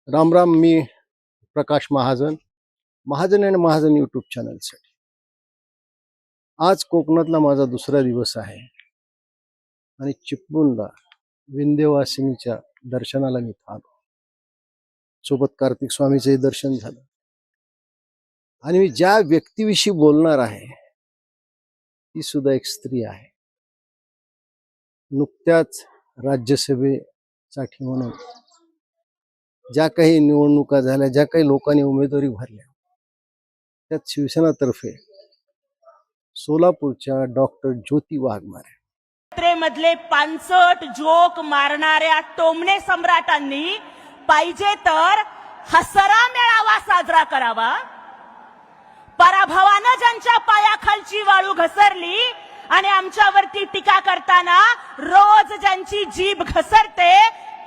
राम राम. मी प्रकाश महाजन, महाजन आणि महाजन यूट्यूब चॅनलसाठी. आज कोकणातला माझा दुसरा दिवस आहे आणि चिपळूणला विंध्यवासिनीच्या दर्शनाला मी आलो. सोबत कार्तिक स्वामीचेही दर्शन झालं. आणि मी ज्या व्यक्तीविषयी बोलणार आहे ती सुद्धा एक स्त्री आहे. नुकत्याच राज्यसभेसाठी म्हणून ज्या काही निवडणुका झाल्या, ज्या काही लोकांनी उमेदवारी भरल्या, त्यात शिवसेनातर्फे सोलापूरच्या डॉक्टर ज्योती वाघमारे मधले 65 जोक मारणाऱ्या टोमणे सम्राटांनी पाहिजे तर हसरा मेळावा साजरा करावा. पराभवानं ज्यांच्या पायाखालची वाळू घसरली आणि आमच्यावरती टीका करताना रोज ज्यांची जीभ घसरते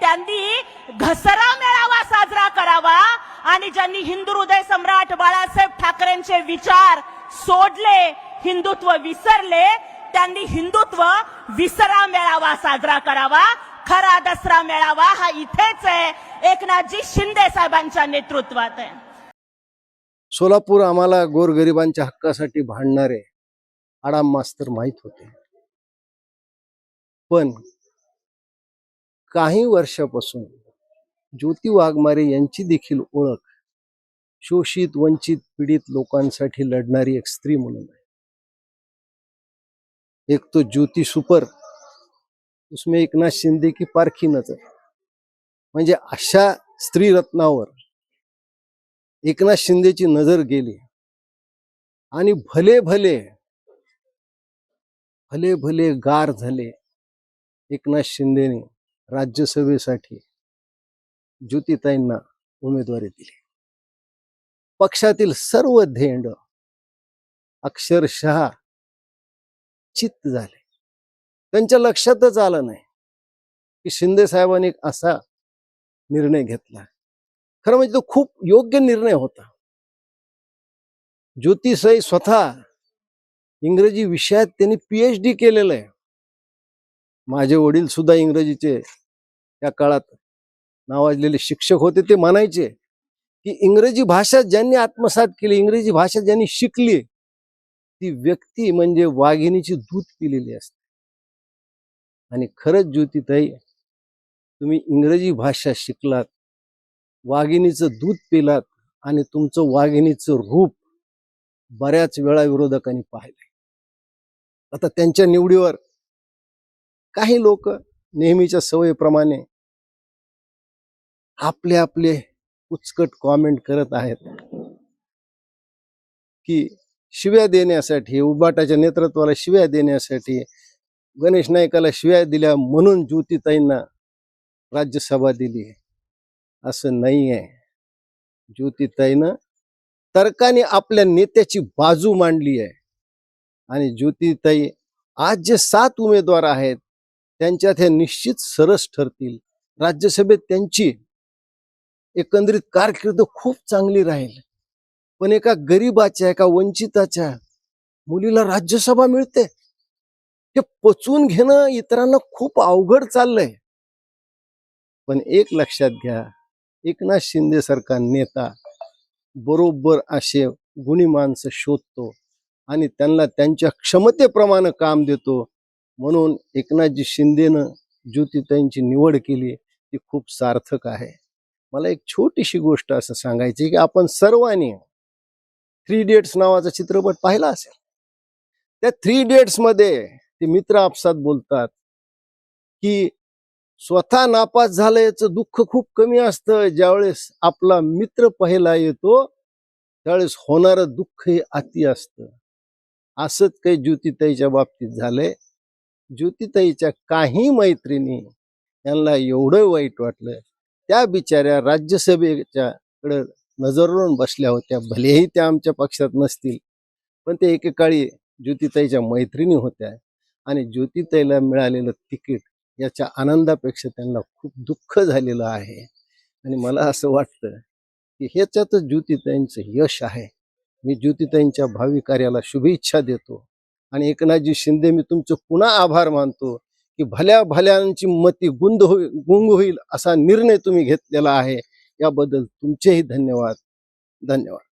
त्यांनी घसरा मेळावा साजरा करावा. आणि ज्यांनी हिंदू हृदय सम्राट बाळासाहेब ठाकरेंचे विचार सोडले, हिंदुत्व विसरले, त्यांनी हिंदुत्व विसरा मेळावा साजरा करावा. खरा दसरा मेळावा हा इथेच आहे, एकनाथजी शिंदे साहेबांच्या नेतृत्वात आहे. सोलापूर आम्हाला गोरगरिबांच्या हक्कासाठी भांडणारे आडाम मास्तर माहित होते. पण काही वर्षापासून ज्योती वाघमारे यांची देखील ओळख शोषित, वंचित, पीडित लोकांसाठी लढणारी एक स्त्री म्हणून आहे. एक तो ज्योती सुपर, उसमें एकनाथ शिंदे की पारखी नजर. म्हणजे अशा स्त्री रत्नावर एकनाथ शिंदेची नजर गेली आणि भले भले भले भले गार झाले. एकनाथ शिंदेने राज्यसभेसाठी ज्योतिताईंना उमेदवारी दिली. पक्षातील सर्व धेंड अक्षरशः चित्त झाले. त्यांच्या लक्षातच आलं नाही की शिंदे साहेबांनी एक असा निर्णय घेतला. खरं म्हणजे तो खूप योग्य निर्णय होता. ज्योतिसाई स्वतः इंग्रजी विषयात त्यांनी PhD केलेलं आहे. माझे वडील सुद्धा इंग्रजीचे त्या काळात नावाजलेले शिक्षक होते. ते म्हणायचे की इंग्रजी भाषा ज्यांनी आत्मसात केली, इंग्रजी भाषा ज्यांनी शिकली, ती व्यक्ती म्हणजे वाघिणीची दूध पिलेली असते. आणि खरंच ज्योतिताई, तुम्ही इंग्रजी भाषा शिकलात, वाघिणीचं दूध पिलात आणि तुमचं वाघिणीचं रूप बऱ्याच वेळा विरोधकांनी पाहिलंय. आता त्यांच्या निवडीवर काही लोक नेहमीच्या सवयीप्रमाणे आपले आपले उचकट कॉमेंट करत आहेत की शिव्या देण्यासाठी, उबाटाच्या नेतृत्वाला शिव्या देण्यासाठी, गणेश नाईकाला शिव्या दिल्या म्हणून ज्योतिताईंना राज्यसभा दिली. असं नाही आहे. ज्योतिताईनं तर्काने आपल्या नेत्याची बाजू मांडली आहे. आणि ज्योतिताई आज जे 7 उमेदवार आहेत त्यांच्यात हे निश्चित सरस ठरतील. राज्यसभेत त्यांची एकंदरीत कारकीर्द खूप चांगली राहील. पण एका गरीबाच्या, एका वंचिताच्या मुलीला राज्यसभा मिळते, हे पचवून घेणं इतरांना खूप अवघड चाललंय. पण एक लक्षात घ्या, एकनाथ शिंदे सारखा नेता बरोबर असे गुणी माणसं शोधतो आणि त्यांना त्यांच्या क्षमतेप्रमाणे काम देतो. म्हणून एकनाथजी शिंदेनं ज्योतिताईंची निवड केली, ती खूप सार्थक आहे. मला एक छोटीशी गोष्ट असं सांगायची की आपण सर्वांनी 3 Dates नावाचा चित्रपट पाहिला असेल. त्या 3 Dates मध्ये ते मित्र आपसात बोलतात की स्वतः नापास झाल्याचं दुःख खूप कमी असतं, ज्यावेळेस आपला मित्र पहिला येतो त्यावेळेस होणारं दुःख हे अति असतं. असंच काही ज्योतिताईच्या बाबतीत झालंय. ज्योतिताईच्या काही मैत्रिणी यांना एवढं वाईट वाटलं, त्या बिचाऱ्या राज्यसभेच्या कडे नजरून बसल्या होत्या. भलेही त्या आमच्या पक्षात नसतील, पण ते एकेकाळी ज्योतिताईच्या मैत्रिणी होत्या आणि ज्योतिताईला मिळालेलं तिकीट याच्या आनंदापेक्षा त्यांना खूप दुःख झालेलं आहे. आणि मला असं वाटतं की ह्याच्यातच ज्योतिताईंचं यश आहे. मी ज्योतिताईंच्या भावी कार्याला शुभेच्छा देतो. आणि एकनाथजी शिंदे, मी तुमचं पुन्हा आभार मानतो की भल्या भल्यांची मती गुंग होईल असा निर्णय तुम्ही घेतलेला आहे. याबद्दल तुमचेही धन्यवाद. धन्यवाद.